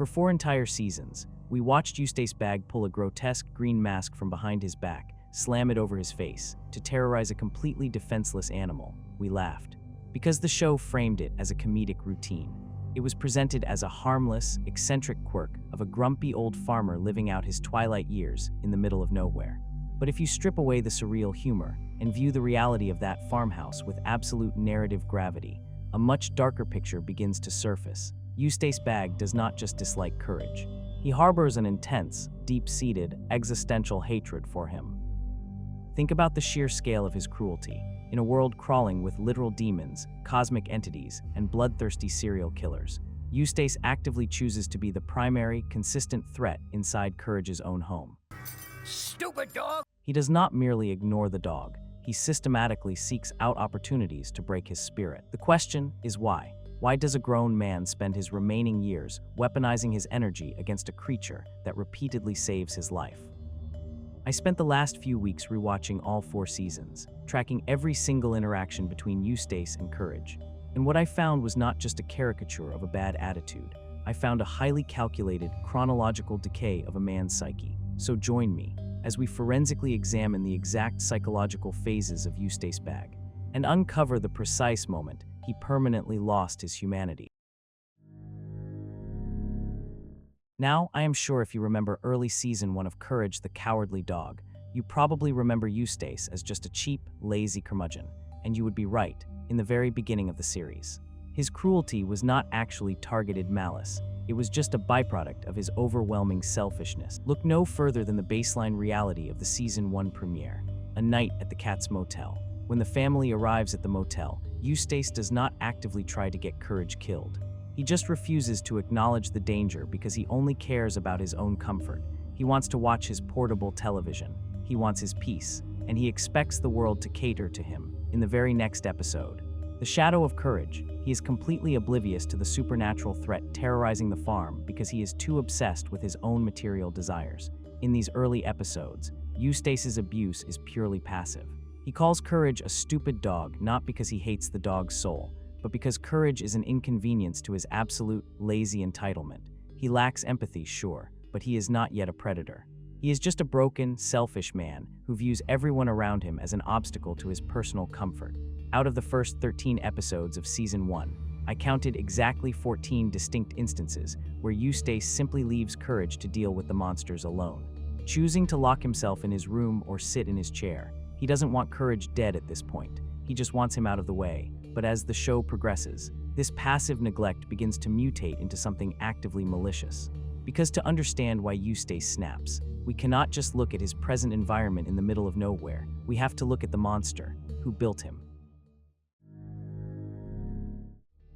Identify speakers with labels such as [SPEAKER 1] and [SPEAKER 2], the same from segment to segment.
[SPEAKER 1] For 4 entire seasons, we watched Eustace Bagge pull a grotesque green mask from behind his back, slam it over his face, to terrorize a completely defenseless animal. We laughed. Because the show framed it as a comedic routine. It was presented as a harmless, eccentric quirk of a grumpy old farmer living out his twilight years in the middle of nowhere. But if you strip away the surreal humor and view the reality of that farmhouse with absolute narrative gravity, a much darker picture begins to surface. Eustace Bagge does not just dislike courage. He harbors an intense, deep-seated, existential hatred for him. Think about the sheer scale of his cruelty. In a world crawling with literal demons, cosmic entities, and bloodthirsty serial killers, Eustace actively chooses to be the primary, consistent threat inside Courage's own home.
[SPEAKER 2] Stupid dog!
[SPEAKER 1] He does not merely ignore the dog, he systematically seeks out opportunities to break his spirit. The question is why? Why does a grown man spend his remaining years weaponizing his energy against a creature that repeatedly saves his life? I spent the last few weeks rewatching all 4 seasons, tracking every single interaction between Eustace and Courage. And what I found was not just a caricature of a bad attitude. I found a highly calculated, chronological decay of a man's psyche. So join me as we forensically examine the exact psychological phases of Eustace Bagge and uncover the precise moment he permanently lost his humanity. Now, I am sure if you remember early season 1 of Courage the Cowardly Dog, you probably remember Eustace as just a cheap, lazy curmudgeon, and you would be right in the very beginning of the series. His cruelty was not actually targeted malice, it was just a byproduct of his overwhelming selfishness. Look no further than the baseline reality of the season 1 premiere, a night at the Cat's Motel. When the family arrives at the motel, Eustace does not actively try to get Courage killed. He just refuses to acknowledge the danger because he only cares about his own comfort. He wants to watch his portable television. He wants his peace, and he expects the world to cater to him. In the very next episode, The Shadow of Courage, he is completely oblivious to the supernatural threat terrorizing the farm because he is too obsessed with his own material desires. In these early episodes, Eustace's abuse is purely passive. He calls Courage a stupid dog not because he hates the dog's soul, but because Courage is an inconvenience to his absolute, lazy entitlement. He lacks empathy, sure, but he is not yet a predator. He is just a broken, selfish man who views everyone around him as an obstacle to his personal comfort. Out of the first 13 episodes of Season 1, I counted exactly 14 distinct instances where Eustace simply leaves Courage to deal with the monsters alone. Choosing to lock himself in his room or sit in his chair, he doesn't want Courage dead at this point. He just wants him out of the way. But as the show progresses, this passive neglect begins to mutate into something actively malicious. Because to understand why Eustace snaps, we cannot just look at his present environment in the middle of nowhere. We have to look at the monster who built him.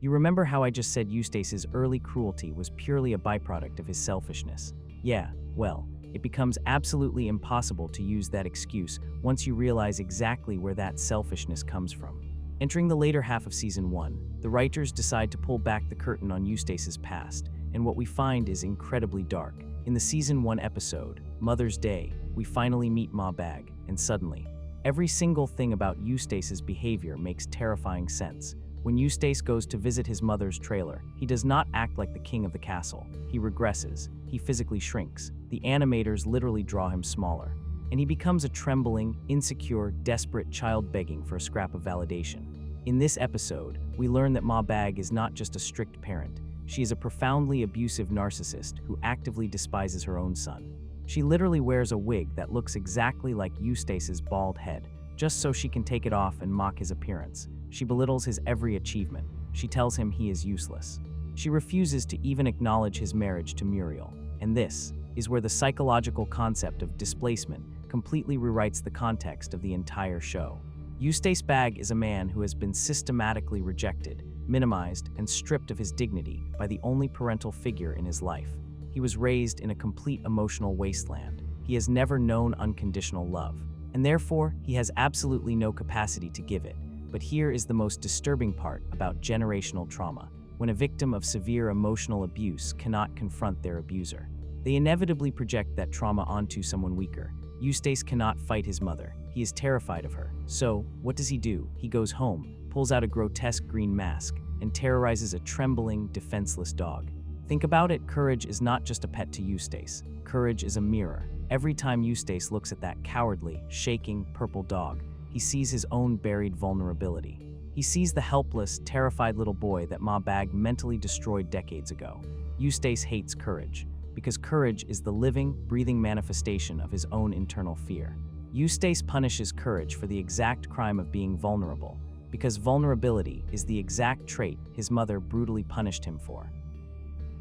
[SPEAKER 1] You remember how I just said Eustace's early cruelty was purely a byproduct of his selfishness? Yeah, well, it becomes absolutely impossible to use that excuse once you realize exactly where that selfishness comes from. Entering the later half of Season 1, the writers decide to pull back the curtain on Eustace's past, and what we find is incredibly dark. In the Season 1 episode, Mother's Day, we finally meet Ma Bagge, and suddenly, every single thing about Eustace's behavior makes terrifying sense. When Eustace goes to visit his mother's trailer, he does not act like the king of the castle. He regresses, he physically shrinks. The animators literally draw him smaller, and he becomes a trembling, insecure, desperate child begging for a scrap of validation. In this episode, we learn that Ma Bagge is not just a strict parent. She is a profoundly abusive narcissist who actively despises her own son. She literally wears a wig that looks exactly like Eustace's bald head, just so she can take it off and mock his appearance. She belittles his every achievement. She tells him he is useless. She refuses to even acknowledge his marriage to Muriel. And this is where the psychological concept of displacement completely rewrites the context of the entire show. Eustace Bagge is a man who has been systematically rejected, minimized, and stripped of his dignity by the only parental figure in his life. He was raised in a complete emotional wasteland. He has never known unconditional love, and therefore he has absolutely no capacity to give it. But here is the most disturbing part about generational trauma. When a victim of severe emotional abuse cannot confront their abuser, they inevitably project that trauma onto someone weaker. Eustace cannot fight his mother. He is terrified of her. So, what does he do? He goes home, pulls out a grotesque green mask, and terrorizes a trembling, defenseless dog. Think about it, courage is not just a pet to Eustace. Courage is a mirror. Every time Eustace looks at that cowardly, shaking, purple dog, he sees his own buried vulnerability. He sees the helpless, terrified little boy that Ma Bagge mentally destroyed decades ago. Eustace hates courage, because courage is the living, breathing manifestation of his own internal fear. Eustace punishes courage for the exact crime of being vulnerable, because vulnerability is the exact trait his mother brutally punished him for.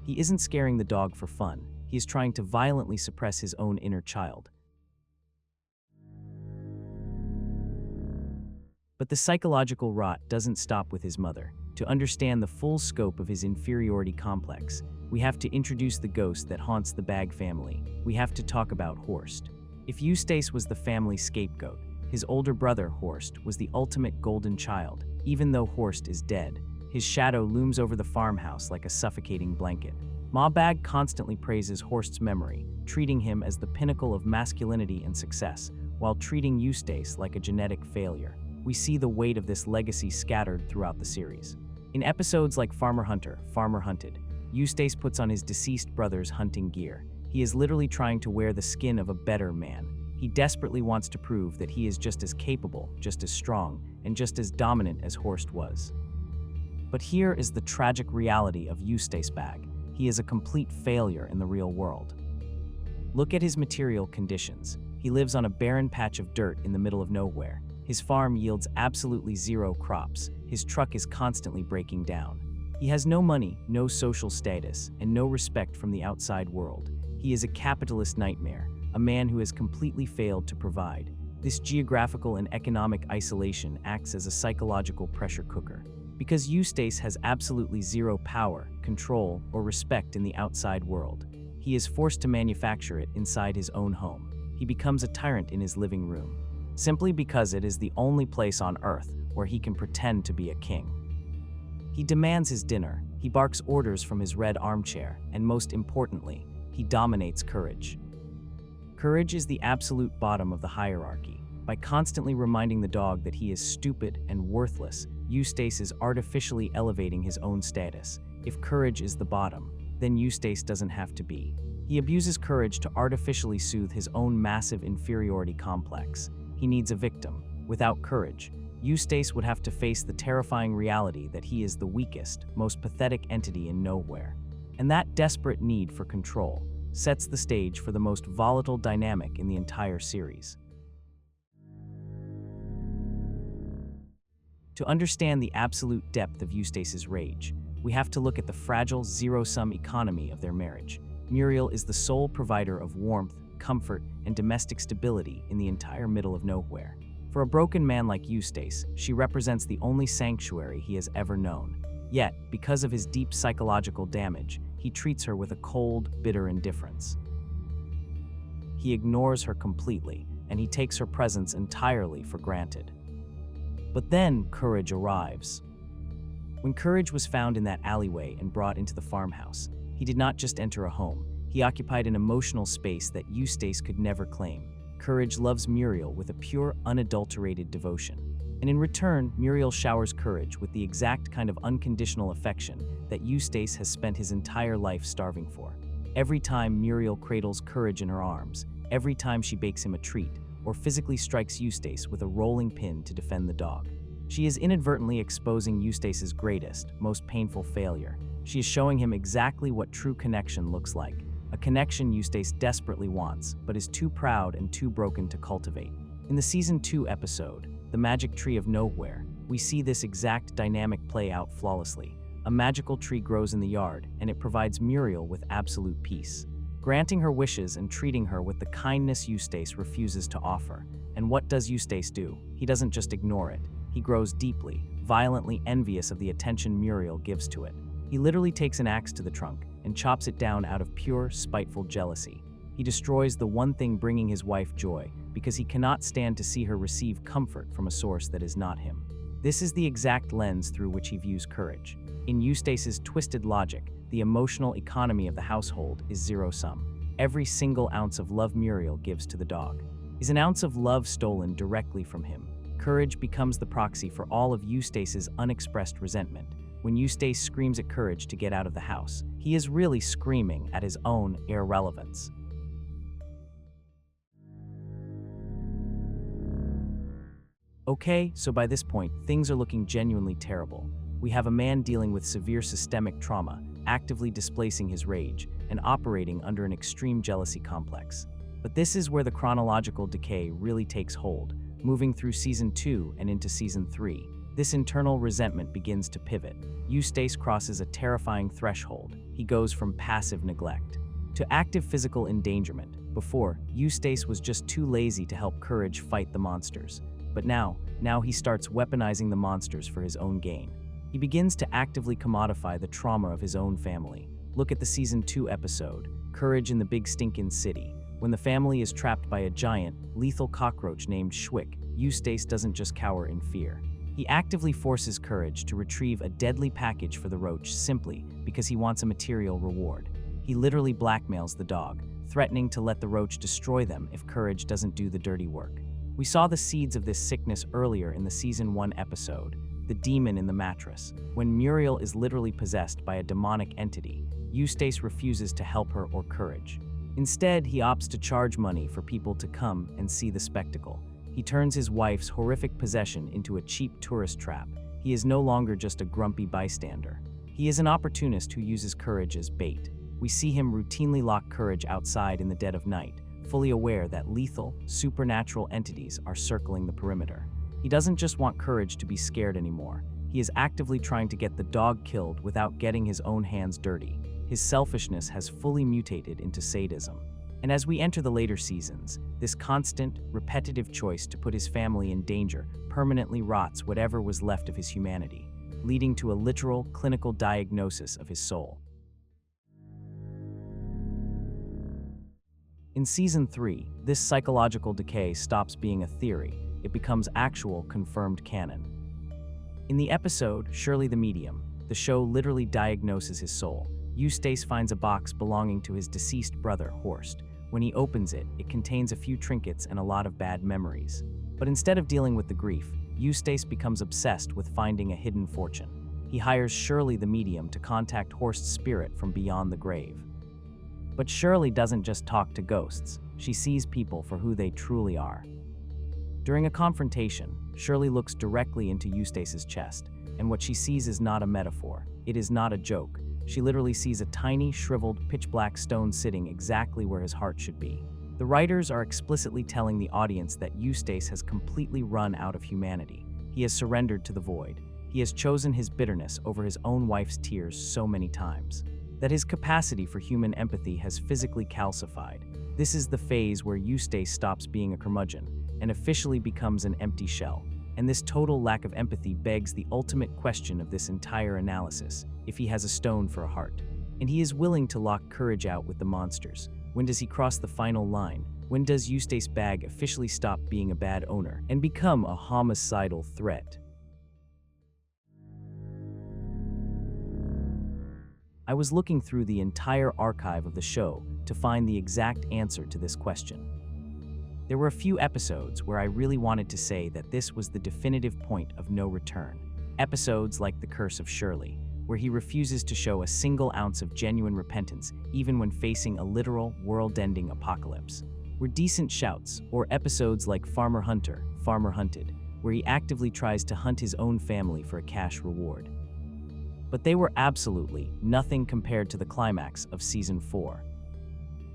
[SPEAKER 1] He isn't scaring the dog for fun. He is trying to violently suppress his own inner child. But the psychological rot doesn't stop with his mother. To understand the full scope of his inferiority complex, we have to introduce the ghost that haunts the Bagge family. We have to talk about Horst. If Eustace was the family scapegoat, his older brother, Horst, was the ultimate golden child. Even though Horst is dead, his shadow looms over the farmhouse like a suffocating blanket. Ma Bagge constantly praises Horst's memory, treating him as the pinnacle of masculinity and success, while treating Eustace like a genetic failure. We see the weight of this legacy scattered throughout the series. In episodes like Farmer Hunter, Farmer Hunted, Eustace puts on his deceased brother's hunting gear. He is literally trying to wear the skin of a better man. He desperately wants to prove that he is just as capable, just as strong, and just as dominant as Horst was. But here is the tragic reality of Eustace Bagge. He is a complete failure in the real world. Look at his material conditions. He lives on a barren patch of dirt in the middle of nowhere. His farm yields absolutely zero crops. His truck is constantly breaking down. He has no money, no social status, and no respect from the outside world. He is a capitalist nightmare, a man who has completely failed to provide. This geographical and economic isolation acts as a psychological pressure cooker. Because Eustace has absolutely zero power, control, or respect in the outside world, he is forced to manufacture it inside his own home. He becomes a tyrant in his living room, simply because it is the only place on earth where he can pretend to be a king. He demands his dinner, he barks orders from his red armchair, and most importantly, he dominates courage. Courage is the absolute bottom of the hierarchy. By constantly reminding the dog that he is stupid and worthless, Eustace is artificially elevating his own status. If courage is the bottom, then Eustace doesn't have to be. He abuses courage to artificially soothe his own massive inferiority complex. He needs a victim. Without courage, Eustace would have to face the terrifying reality that he is the weakest, most pathetic entity in nowhere. And that desperate need for control sets the stage for the most volatile dynamic in the entire series. To understand the absolute depth of Eustace's rage, we have to look at the fragile, zero-sum economy of their marriage. Muriel is the sole provider of warmth, comfort, and domestic stability in the entire middle of nowhere. For a broken man like Eustace, she represents the only sanctuary he has ever known. Yet, because of his deep psychological damage, he treats her with a cold, bitter indifference. He ignores her completely, and he takes her presence entirely for granted. But then Courage arrives. When Courage was found in that alleyway and brought into the farmhouse, he did not just enter a home, he occupied an emotional space that Eustace could never claim. Courage loves Muriel with a pure, unadulterated devotion. And in return, Muriel showers Courage with the exact kind of unconditional affection that Eustace has spent his entire life starving for. Every time Muriel cradles Courage in her arms, every time she bakes him a treat, or physically strikes Eustace with a rolling pin to defend the dog, she is inadvertently exposing Eustace's greatest, most painful failure. She is showing him exactly what true connection looks like, a connection Eustace desperately wants, but is too proud and too broken to cultivate. In the Season 2 episode, The Magic Tree of Nowhere, we see this exact dynamic play out flawlessly. A magical tree grows in the yard, and it provides Muriel with absolute peace, granting her wishes and treating her with the kindness Eustace refuses to offer. And what does Eustace do? He doesn't just ignore it. He grows deeply, violently envious of the attention Muriel gives to it. He literally takes an axe to the trunk and chops it down out of pure, spiteful jealousy. He destroys the one thing bringing his wife joy because he cannot stand to see her receive comfort from a source that is not him. This is the exact lens through which he views Courage. In Eustace's twisted logic, the emotional economy of the household is zero-sum. Every single ounce of love Muriel gives to the dog is an ounce of love stolen directly from him. Courage becomes the proxy for all of Eustace's unexpressed resentment, when Eustace screams at Courage to get out of the house, he is really screaming at his own irrelevance. Okay, so by this point, things are looking genuinely terrible. We have a man dealing with severe systemic trauma, actively displacing his rage, and operating under an extreme jealousy complex. But this is where the chronological decay really takes hold. Moving through Season 2 and into Season 3, this internal resentment begins to pivot. Eustace crosses a terrifying threshold. He goes from passive neglect to active physical endangerment. Before, Eustace was just too lazy to help Courage fight the monsters. But now he starts weaponizing the monsters for his own gain. He begins to actively commodify the trauma of his own family. Look at the Season 2 episode, Courage in the Big Stinkin' City. When the family is trapped by a giant, lethal cockroach named Schwick, Eustace doesn't just cower in fear. He actively forces Courage to retrieve a deadly package for the roach simply because he wants a material reward. He literally blackmails the dog, threatening to let the roach destroy them if Courage doesn't do the dirty work. We saw the seeds of this sickness earlier in the Season 1 episode, The Demon in the Mattress. When Muriel is literally possessed by a demonic entity, Eustace refuses to help her or Courage. Instead, he opts to charge money for people to come and see the spectacle. He turns his wife's horrific possession into a cheap tourist trap. He is no longer just a grumpy bystander. He is an opportunist who uses Courage as bait. We see him routinely lock Courage outside in the dead of night, fully aware that lethal, supernatural entities are circling the perimeter. He doesn't just want Courage to be scared anymore. He is actively trying to get the dog killed without getting his own hands dirty. His selfishness has fully mutated into sadism. And as we enter the later seasons, this constant, repetitive choice to put his family in danger permanently rots whatever was left of his humanity, leading to a literal, clinical diagnosis of his soul. In Season 3, this psychological decay stops being a theory. It becomes actual, confirmed canon. In the episode, Shirley the Medium, the show literally diagnoses his soul. Eustace finds a box belonging to his deceased brother, Horst. When he opens it, it contains a few trinkets and a lot of bad memories. But instead of dealing with the grief, Eustace becomes obsessed with finding a hidden fortune. He hires Shirley the Medium to contact Horst's spirit from beyond the grave. But Shirley doesn't just talk to ghosts. She sees people for who they truly are. During a confrontation, Shirley looks directly into Eustace's chest, and what she sees is not a metaphor. It is not a joke. She literally sees a tiny, shriveled, pitch-black stone sitting exactly where his heart should be. The writers are explicitly telling the audience that Eustace has completely run out of humanity. He has surrendered to the void. He has chosen his bitterness over his own wife's tears so many times that his capacity for human empathy has physically calcified. This is the phase where Eustace stops being a curmudgeon and officially becomes an empty shell. And this total lack of empathy begs the ultimate question of this entire analysis: if he has a stone for a heart. And he is willing to lock Courage out with the monsters. When does he cross the final line? When does Eustace Bagge officially stop being a bad owner and become a homicidal threat? I was looking through the entire archive of the show to find the exact answer to this question. There were a few episodes where I really wanted to say that this was the definitive point of no return. Episodes like The Curse of Shirley, where he refuses to show a single ounce of genuine repentance even when facing a literal, world-ending apocalypse, were decent shouts, or episodes like Farmer Hunter, Farmer Hunted, where he actively tries to hunt his own family for a cash reward. But they were absolutely nothing compared to the climax of Season 4.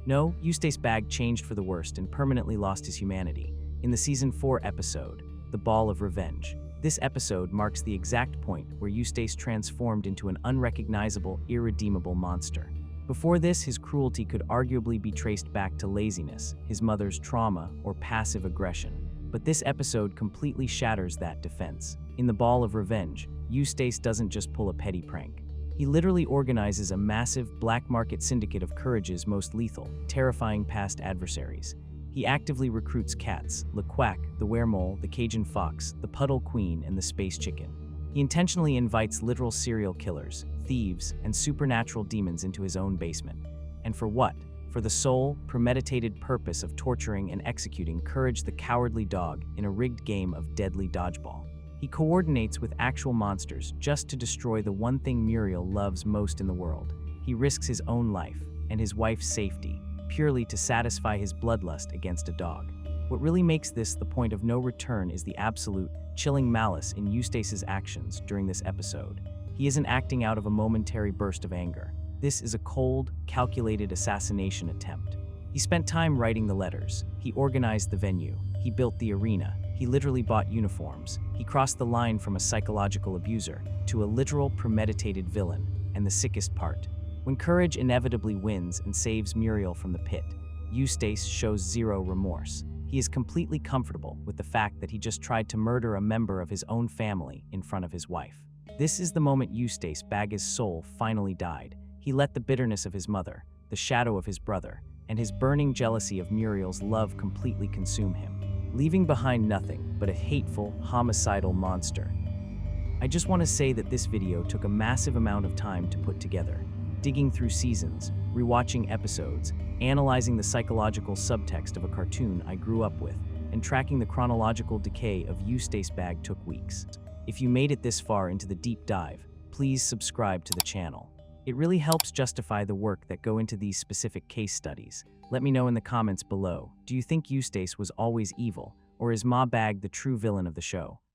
[SPEAKER 1] No, Eustace Bagge changed for the worst and permanently lost his humanity. In the Season 4 episode, The Ball of Revenge, this episode marks the exact point where Eustace transformed into an unrecognizable, irredeemable monster. Before this, his cruelty could arguably be traced back to laziness, his mother's trauma, or passive aggression. But this episode completely shatters that defense. In The Ball of Revenge, Eustace doesn't just pull a petty prank. He literally organizes a massive black market syndicate of Courage's most lethal, terrifying past adversaries. He actively recruits cats, Le Quack, the Weremole, the Cajun Fox, the Puddle Queen, and the Space Chicken. He intentionally invites literal serial killers, thieves, and supernatural demons into his own basement. And for what? For the sole, premeditated purpose of torturing and executing Courage the Cowardly Dog in a rigged game of deadly dodgeball. He coordinates with actual monsters just to destroy the one thing Muriel loves most in the world. He risks his own life and his wife's safety purely to satisfy his bloodlust against a dog. What really makes this the point of no return is the absolute, chilling malice in Eustace's actions during this episode. He isn't acting out of a momentary burst of anger. This is a cold, calculated assassination attempt. He spent time writing the letters. He organized the venue. He built the arena. He literally bought uniforms. He crossed the line from a psychological abuser to a literal premeditated villain. And the sickest part, when courage inevitably wins and saves Muriel from the pit, Eustace shows zero remorse. He is completely comfortable with the fact that he just tried to murder a member of his own family in front of his wife. This is the moment Eustace Bagge's soul finally died. He let the bitterness of his mother, the shadow of his brother, and his burning jealousy of Muriel's love completely consume him, leaving behind nothing but a hateful, homicidal monster. I just want to say that this video took a massive amount of time to put together, digging through seasons, rewatching episodes, analyzing the psychological subtext of a cartoon I grew up with, and tracking the chronological decay of Eustace Bagge took weeks. If you made it this far into the deep dive, please subscribe to the channel. It really helps justify the work that go into these specific case studies. Let me know in the comments below. Do you think Eustace was always evil, or is Ma Bagge the true villain of the show?